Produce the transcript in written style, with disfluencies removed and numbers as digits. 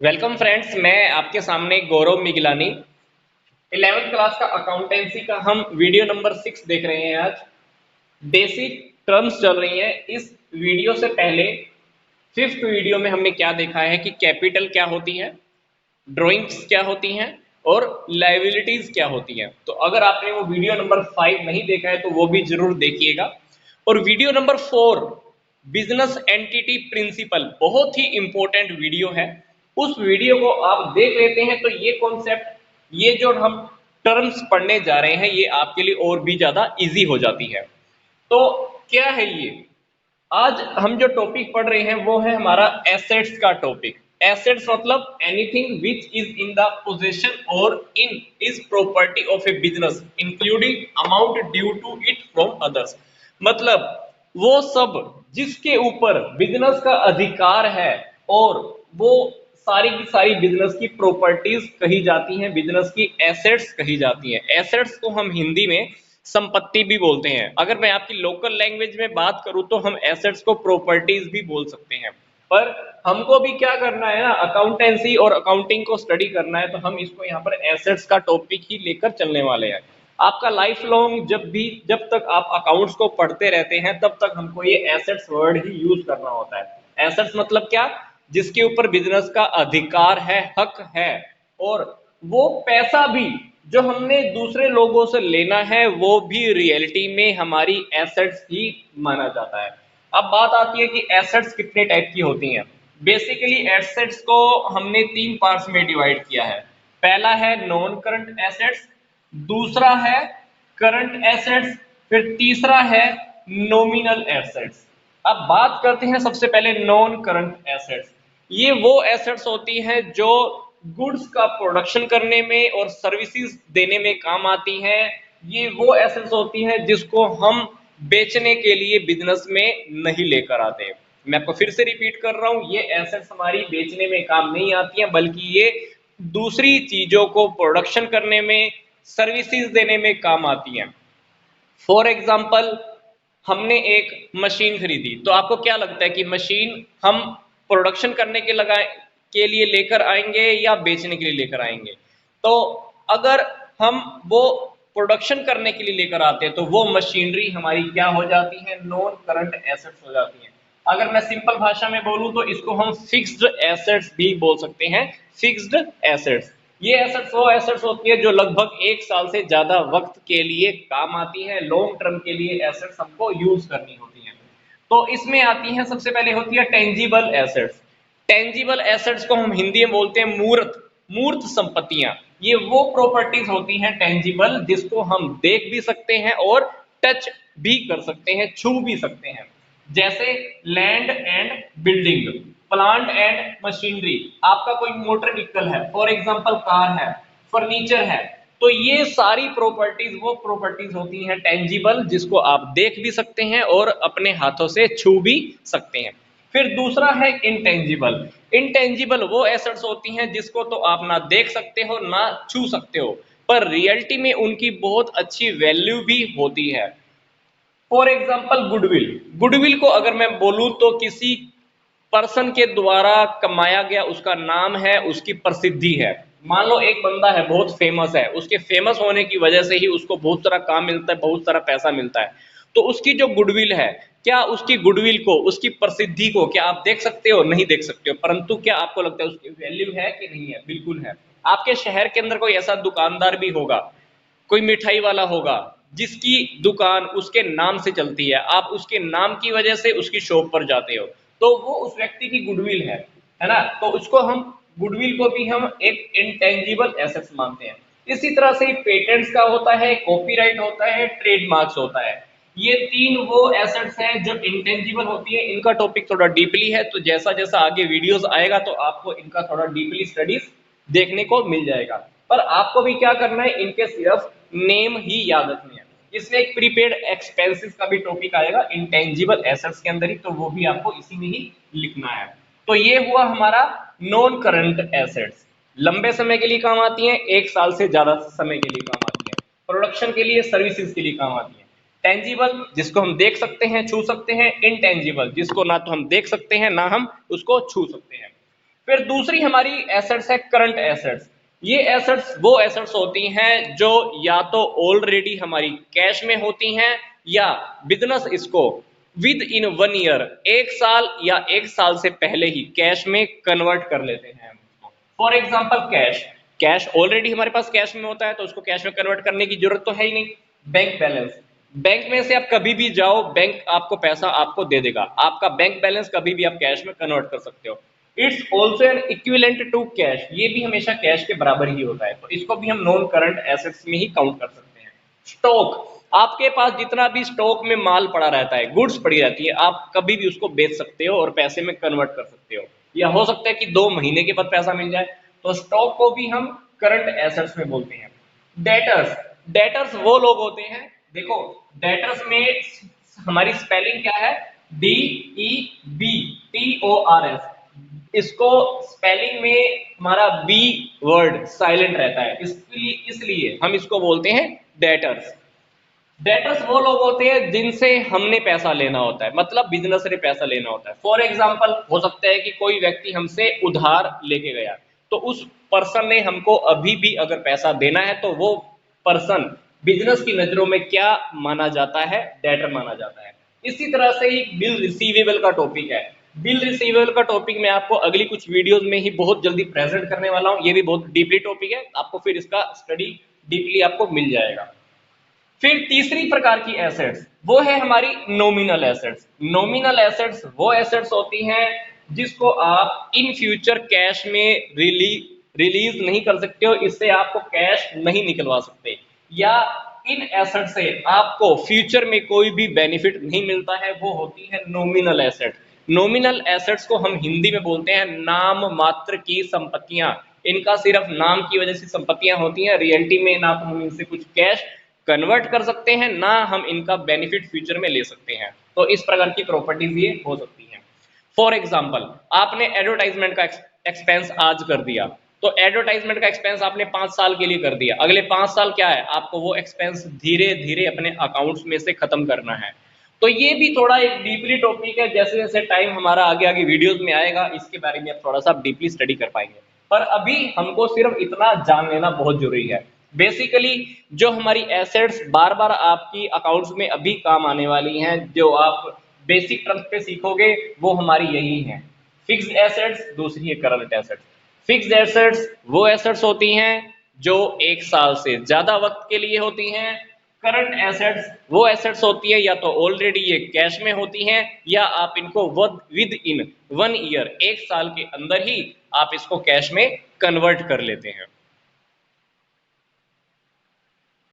Welcome friends, मैं आपके सामने गौरव मिगलानी 11th क्लास का अकाउंटेंसी का हम वीडियो नंबर 6 देख रहे हैं। आज बेसिक टर्म्स चल रही हैं। इस वीडियो से पहले 5th वीडियो में हमने क्या देखा है कि कैपिटल क्या होती है, ड्राइंग्स क्या होती हैं और लायबिलिटीज क्या होती हैं। तो अगर आपने वो वीडियो नंबर 5 नहीं देखा है तो वो भी जरूर देखिएगा। और video number 4 business entity principle बहुत ही इंपॉर्टेंट वीडियो है। उस वीडियो को आप देख लेते हैं तो ये कॉन्सेप्ट, ये जो हम टर्म्स पढ़ने जा रहे हैं, ये आपके लिए और भी ज्यादा इजी हो जाती है। तो क्या है ये, आज हम जो टॉपिक पढ़ रहे हैं वो है हमारा एसेट्स का टॉपिक। एसेट्स मतलब anything which is in the possession और in is property of a business including amount due to it from others. मतलब वो सब जिसके ऊपर बिजनेस का अधिकार है और वो सारी की सारी बिजनेस की प्रॉपर्टीज कही जाती हैं, बिजनेस की एसेट्स कही जाती हैं। एसेट्स को हम हिंदी में संपत्ति भी बोलते हैं। अगर मैं आपकी लोकल लैंग्वेज में बात करूं तो हम एसेट्स को प्रॉपर्टीज भी बोल सकते हैं। पर हमको भी क्या करना है ना, अकाउंटेंसी और अकाउंटिंग को स्टडी करना है, तो हम इसको यहाँ पर एसेट्स का टॉपिक ही लेकर चलने वाले हैं। आपका लाइफ लॉन्ग जब तक आप अकाउंट्स को पढ़ते रहते हैं तब तक हमको ये एसेट्स वर्ड ही यूज करना होता है। एसेट्स मतलब क्या, जिसके ऊपर बिजनेस का अधिकार है, हक है, और वो पैसा भी जो हमने दूसरे लोगों से लेना है वो भी रियलिटी में हमारी एसेट्स ही माना जाता है। अब बात आती है कि एसेट्स कितने टाइप की होती हैं। बेसिकली एसेट्स को हमने 3 पार्ट्स में डिवाइड किया है। पहला है नॉन करंट एसेट्स, दूसरा है करंट एसेट्स, फिर तीसरा है नॉमिनल एसेट्स। अब बात करते हैं सबसे पहले नॉन करंट एसेट्स। ये वो एसेट्स होती हैं जो गुड्स का प्रोडक्शन करने में और सर्विसेज देने में काम आती हैं। ये वो एसेट्स होती हैं जिसको हम बेचने के लिए बिजनेस में नहीं लेकर आते। मैं आपको फिर से रिपीट कर रहा हूं, ये एसेट्स हमारी बेचने में काम नहीं आती हैं, बल्कि ये दूसरी चीजों को प्रोडक्शन करने में, सर्विसेज देने में काम आती हैं। फॉर एग्जाम्पल, हमने एक मशीन खरीदी, तो आपको क्या लगता है कि मशीन हम प्रोडक्शन करने के लिए लेकर आएंगे या बेचने के लिए लेकर आएंगे? तो अगर हम वो प्रोडक्शन करने के लिए लेकर आते हैं तो वो मशीनरी हमारी क्या हो जाती है, नॉन करंट एसेट्स हो जाती है। अगर मैं सिंपल भाषा में बोलूं तो इसको हम फिक्स्ड एसेट्स भी बोल सकते हैं। फिक्स्ड एसेट्स, ये एसेट्स वो एसेट्स होती है जो लगभग 1 साल से ज्यादा वक्त के लिए काम आती है। लॉन्ग टर्म के लिए एसेट्स हमको यूज करनी होती है। तो इसमें आती है, सबसे पहले होती है टेंजिबल एसेट्स। टेंजिबल एसेट्स को हम हिंदी में बोलते हैं मूर्त, मूर्त संपत्तियां। ये वो प्रॉपर्टीज होती हैं टेंजिबल जिसको हम देख भी सकते हैं और टच भी कर सकते हैं, छू भी सकते हैं। जैसे land and building, plant and machinery, आपका कोई मोटर व्हीकल है, फॉर एग्जांपल कार है, फर्नीचर है। तो ये सारी प्रॉपर्टीज वो प्रॉपर्टीज होती हैं टेंजिबल जिसको आप देख भी सकते हैं और अपने हाथों से छू भी सकते हैं। फिर दूसरा है इंटेंजिबल। इंटेंजिबल वो एसेट्स होती हैं जिसको तो आप ना देख सकते हो ना छू सकते हो, पर रियलिटी में उनकी बहुत अच्छी वैल्यू भी होती है। फॉर एग्जाम्पल गुडविल, गुडविल को अगर मैं बोलूं तो किसी पर्सन के द्वारा कमाया गया उसका नाम है, उसकी प्रसिद्धि है। मान लो एक बंदा है, बहुत फेमस है, उसके फेमस होने की वजह से ही उसको बहुत सारा काम मिलता है, बहुत सारा पैसा मिलता है। तो उसकी जो गुडविल है, क्या उसकी गुडविल को, उसकी प्रसिद्धि को क्या आप देख सकते हो? नहीं देख सकते हो। परंतु क्या आपको लगता है उसकी वैल्यू है कि नहीं है? बिल्कुल है। आपके शहर के अंदर कोई ऐसा दुकानदार भी होगा, कोई मिठाई वाला होगा जिसकी दुकान उसके नाम से चलती है, आप उसके नाम की वजह से उसकी शॉप पर जाते हो, तो वो उस व्यक्ति की गुडविल है ना? तो उसको हम, गुडविल को भी हम एक इंटेंजिबल एसेट्स मानते हैं। इसी तरह से पेटेंट्स का होता है, कॉपीराइट होता है, ट्रेडमार्क्स होता है। ये 3 वो एसेट्स हैं जो इंटेंजिबल होती है। इनका टॉपिक थोड़ा डीपली है, तो जैसा जैसा आगे वीडियोस आएगा तो आपको इनका थोड़ा डीपली स्टडीज देखने को मिल जाएगा। पर आपको भी क्या करना है, इनके सिर्फ नेम ही याद रखने हैं। इसमें एक प्रीपेड एक्सपेंसेस का भी टॉपिक आएगा इंटेंजिबल एसेट्स के अंदर ही, तो वो भी आपको इसी में ही लिखना है। तो ये हुआ हमारा नॉन करंट एसेट्स। लंबे समय के लिए काम आती हैं, 1 साल से ज्यादा समय के लिए काम आती हैं, प्रोडक्शन के लिए, सर्विसेज के लिए काम आती हैं। टेंजिबल जिसको हम देख सकते हैं, छू सकते हैं। इनटेंजिबल जिसको ना तो हम देख सकते हैं ना हम उसको छू सकते हैं। फिर दूसरी हमारी एसेट्स है करंट एसेट्स। ये एसेट्स वो एसेट्स होती हैं जो या तो ऑलरेडी हमारी कैश में होती हैं या बिजनेस इसको विद इन 1 ईयर, 1 साल या 1 साल से पहले ही कैश में कन्वर्ट कर लेते हैं। For example cash, cash already हमारे पास कैश में होता है तो उसको कैश में कन्वर्ट करने की जरूरत तो है ही नहीं। बैंक बैलेंस, बैंक में से आप कभी भी जाओ, बैंक आपको पैसा आपको दे देगा, आपका बैंक बैलेंस कभी भी आप कैश में कन्वर्ट कर सकते हो। It's also an equivalent to cash, ये भी हमेशा कैश के बराबर ही होता है, तो इसको भी हम नॉन करंट एसेट्स में ही काउंट कर सकते हैं। स्टॉक, आपके पास जितना भी स्टॉक में माल पड़ा रहता है, गुड्स पड़ी रहती है, आप कभी भी उसको बेच सकते हो और पैसे में कन्वर्ट कर सकते हो, या हो सकता है कि 2 महीने के बाद पैसा मिल जाए, तो स्टॉक को भी हम करंट एसेट्स में बोलते हैं। डेटर्स, डेटर्स वो लोग होते हैं, देखो डेटर्स में हमारी स्पेलिंग क्या है, DEBTORS, इसको स्पेलिंग में हमारा बी वर्ड साइलेंट रहता है, इसलिए हम इसको बोलते हैं डेटर्स। डेटर्स वो लोग होते हैं जिनसे हमने पैसा लेना होता है, मतलब बिजनेस से पैसा लेना होता है। फॉर एग्जाम्पल हो सकता है कि कोई व्यक्ति हमसे उधार लेके गया, तो उस पर्सन ने हमको अभी भी अगर पैसा देना है तो वो पर्सन बिजनेस की नजरों में क्या माना जाता है, डेटर माना जाता है। इसी तरह से ही बिल रिसीवेबल का टॉपिक है। बिल रिसीवेबल का टॉपिक मैं आपको अगली कुछ वीडियोस में ही बहुत जल्दी प्रेजेंट करने वाला हूं, ये भी बहुत डीपली टॉपिक है, आपको फिर इसका स्टडी डीपली आपको मिल जाएगा। फिर तीसरी प्रकार की एसेट्स वो है हमारी नॉमिनल एसेट्स। नॉमिनल एसेट्स वो एसेट्स होती हैं जिसको आप इन फ्यूचर कैश में रिलीज नहीं कर सकते हो, इससे आपको कैश नहीं निकलवा सकते, या इन एसेट से आपको फ्यूचर में कोई भी बेनिफिट नहीं मिलता है, वो होती है नॉमिनल एसेट। नॉमिनल एसेट्स को हम हिंदी में बोलते हैं नाम मात्र की संपत्तियां, इनका सिर्फ नाम की वजह से संपत्तियां होती हैं, रियलिटी में ना तो हम इनसे कुछ कैश कन्वर्ट कर सकते हैं ना हम इनका बेनिफिट फ्यूचर में ले सकते हैं, तो इस प्रकार की प्रॉपर्टीज ये हो सकती हैं। फॉर एग्जाम्पल आपने एडवर्टाइजमेंट का एक्सपेंस आज कर दिया, तो एडवर्टाइजमेंट का एक्सपेंस आपने 5 साल के लिए कर दिया, अगले 5 साल क्या है, आपको वो एक्सपेंस धीरे धीरे अपने अकाउंट्स में से खत्म करना है। तो ये भी थोड़ा एक डीपली टॉपिक है, जैसे जैसे टाइम हमारा आगे आगे वीडियोस में आएगा इसके बारे में आप थोड़ा सा डीपली स्टडी कर पाएंगे, पर अभी हमको सिर्फ इतना जान लेना बहुत जरूरी है। बेसिकली जो हमारी एसेट्स बार बार आपकी अकाउंट्स में अभी काम आने वाली हैं, जो आप बेसिक टर्म्स पे सीखोगे वो हमारी यही है। फिक्स्ड एसेट्स, दूसरी है करंट एसेट्स। फिक्स्ड एसेट्स वो एसेट्स होती हैं जो 1 साल से ज्यादा वक्त के लिए होती हैं। करंट एसेट्स वो एसेट्स होती है या तो ऑलरेडी ये कैश में होती हैं या आप इनको विद इन 1 ईयर, 1 साल के अंदर ही आप इसको कैश में कन्वर्ट कर लेते हैं।